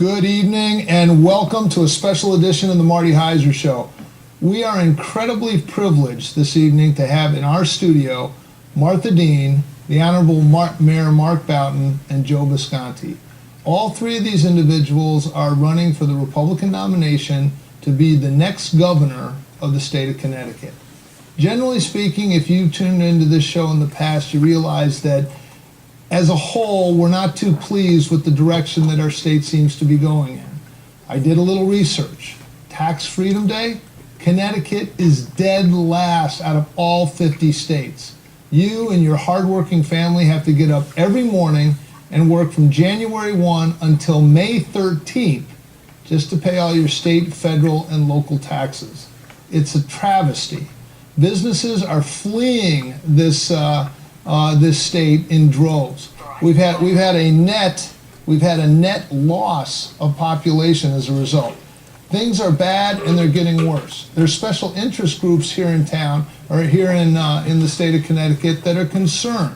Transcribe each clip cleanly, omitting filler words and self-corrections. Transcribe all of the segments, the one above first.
Good evening and welcome to a special edition of the Marty Heiser Show. We are incredibly privileged this evening to have in our studio Martha Dean, the Honorable Mayor Mark Boughton, and Joe Visconti. All three of these individuals are running for the Republican nomination to be the next governor of the state of Connecticut. Generally speaking, if you tuned into this show in the past, you realize that as a whole, we're not too pleased with the direction that our state seems to be going in. I did a little research. Tax Freedom Day, Connecticut is dead last out of all 50 states. You and your hardworking family have to get up every morning and work from January 1 until May 13th just to pay all your state, federal, and local taxes. It's a travesty. Businesses are fleeing this state in droves. We've had a net loss of population as a result. Things are bad and they're getting worse. There's special interest groups here in town or here in the state of Connecticut that are concerned.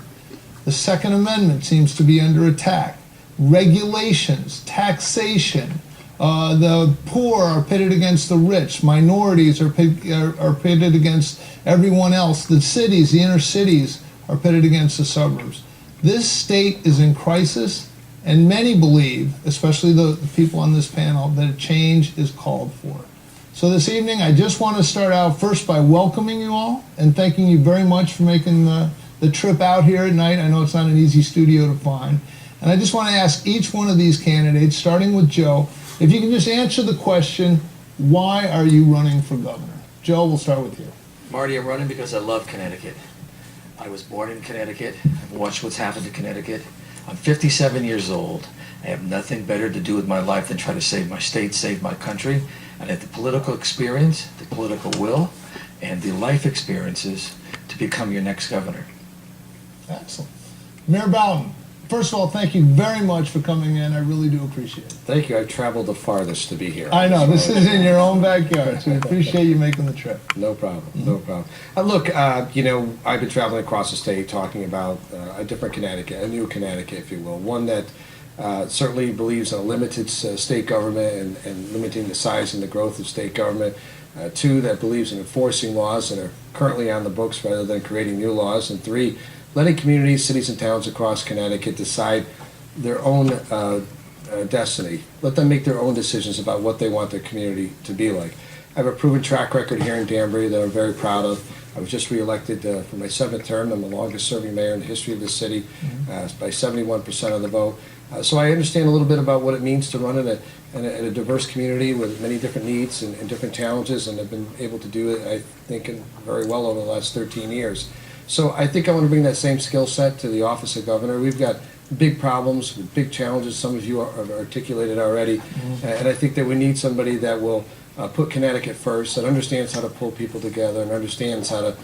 The Second Amendment seems to be under attack. Regulations, taxation, the poor are pitted against the rich. Minorities are pitted against everyone else. The cities, the inner cities, are pitted against the suburbs. This state is in crisis, and many believe, especially the people on this panel, that a change is called for. So this evening, I just want to start out first by welcoming you all and thanking you very much for making the trip out here at night. I know it's not an easy studio to find. And I just want to ask each one of these candidates, starting with Joe, if you can just answer the question, why are you running for governor? Joe, we'll start with you. Marty, I'm running because I love Connecticut. I was born in Connecticut. I've watched what's happened to Connecticut. I'm 57 years old. I have nothing better to do with my life than try to save my state, save my country. And I have the political experience, the political will, and the life experiences to become your next governor. Excellent. Mayor Boughton, first of all, thank you very much for coming in. I really do appreciate it. Thank you. I've traveled the farthest to be here. I know. This is in your own backyard, so we appreciate you making the trip. No problem. No problem. Look, I've been traveling across the state talking about a different Connecticut, a new Connecticut, if you will, one that certainly believes in a limited state government and limiting the size and the growth of state government. Two, that believes in enforcing laws that are currently on the books rather than creating new laws. And three, letting communities, cities, and towns across Connecticut decide their own destiny. Let them make their own decisions about what they want their community to be like. I have a proven track record here in Danbury that I'm very proud of. I was just reelected for my 7th term. I'm the longest serving mayor in the history of the city by 71% of the vote. So I understand a little bit about what it means to run in a diverse community with many different needs and different challenges, and I've been able to do it, I think, very well over the last 13 years. So I think I want to bring that same skill set to the office of governor. We've got big problems, big challenges. Some of you have articulated already. And I think that we need somebody that will put Connecticut first, that understands how to pull people together and understands how to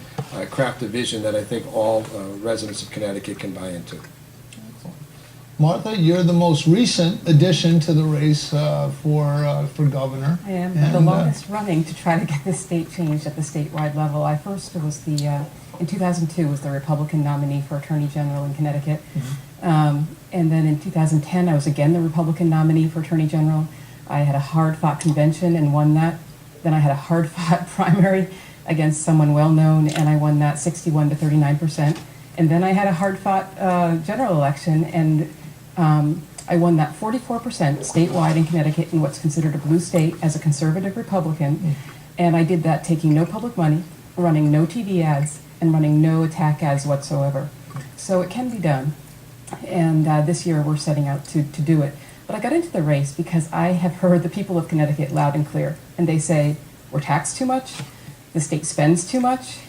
craft a vision that I think all residents of Connecticut can buy into. Excellent. Martha, you're the most recent addition to the race for governor. I am the longest running to try to get the state changed at the statewide level. I first was in 2002 was the Republican nominee for Attorney General in Connecticut. And then in 2010, I was again the Republican nominee for Attorney General. I had a hard-fought convention and won that. Then I had a hard-fought primary against someone well-known, and I won that 61 to 39%. And then I had a hard-fought general election, and I won that 44% statewide in Connecticut in what's considered a blue state as a conservative Republican. And I did that taking no public money, running no TV ads, and running no attack ads whatsoever. So it can be done. And this year we're setting out to do it. But I got into the race because I have heard the people of Connecticut loud and clear. And they say, we're taxed too much, the state spends too much,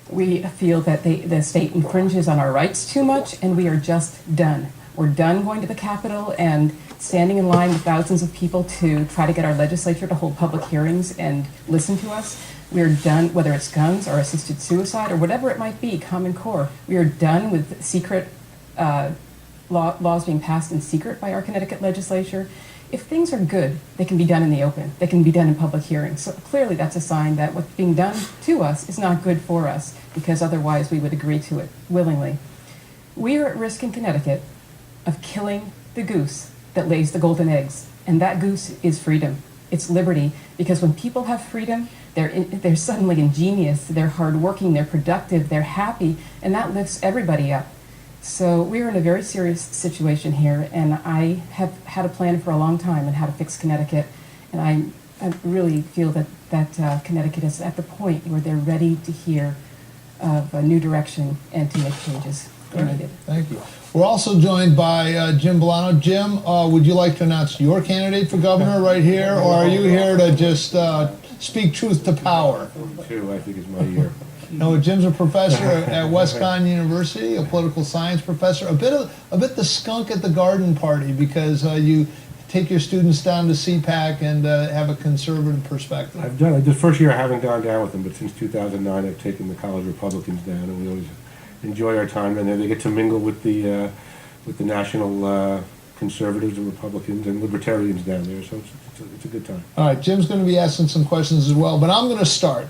we feel that the state infringes on our rights too much, and we are just done. We're done going to the Capitol and standing in line with thousands of people to try to get our legislature to hold public hearings and listen to us. We are done, whether it's guns or assisted suicide or whatever it might be, Common Core. We are done with secret laws being passed in secret by our Connecticut legislature. If things are good, they can be done in the open. They can be done in public hearings. So clearly that's a sign that what's being done to us is not good for us, because otherwise we would agree to it willingly. We are at risk in Connecticut of killing the goose that lays the golden eggs, and that goose is freedom. It's liberty, because when people have freedom, they're suddenly ingenious, they're hardworking, they're productive, they're happy, and that lifts everybody up. So we're in a very serious situation here, and I have had a plan for a long time on how to fix Connecticut, and I really feel that Connecticut is at the point where they're ready to hear of a new direction and to make changes where needed. Thank you. We're also joined by Jim Bolano. Jim, would you like to announce your candidate for governor right here, or are you here to just speak truth to power? Two, I think, is my year. No, Jim's a professor at Wisconsin University, a political science professor. A bit the skunk at the garden party, because you take your students down to CPAC and have a conservative perspective. I've done it. The first year I haven't gone down with them, but since 2009 I've taken the college Republicans down, and we always enjoy our time down there. They get to mingle with the national conservatives and Republicans and libertarians down there, so it's a good time. All right, Jim's going to be asking some questions as well, but I'm going to start.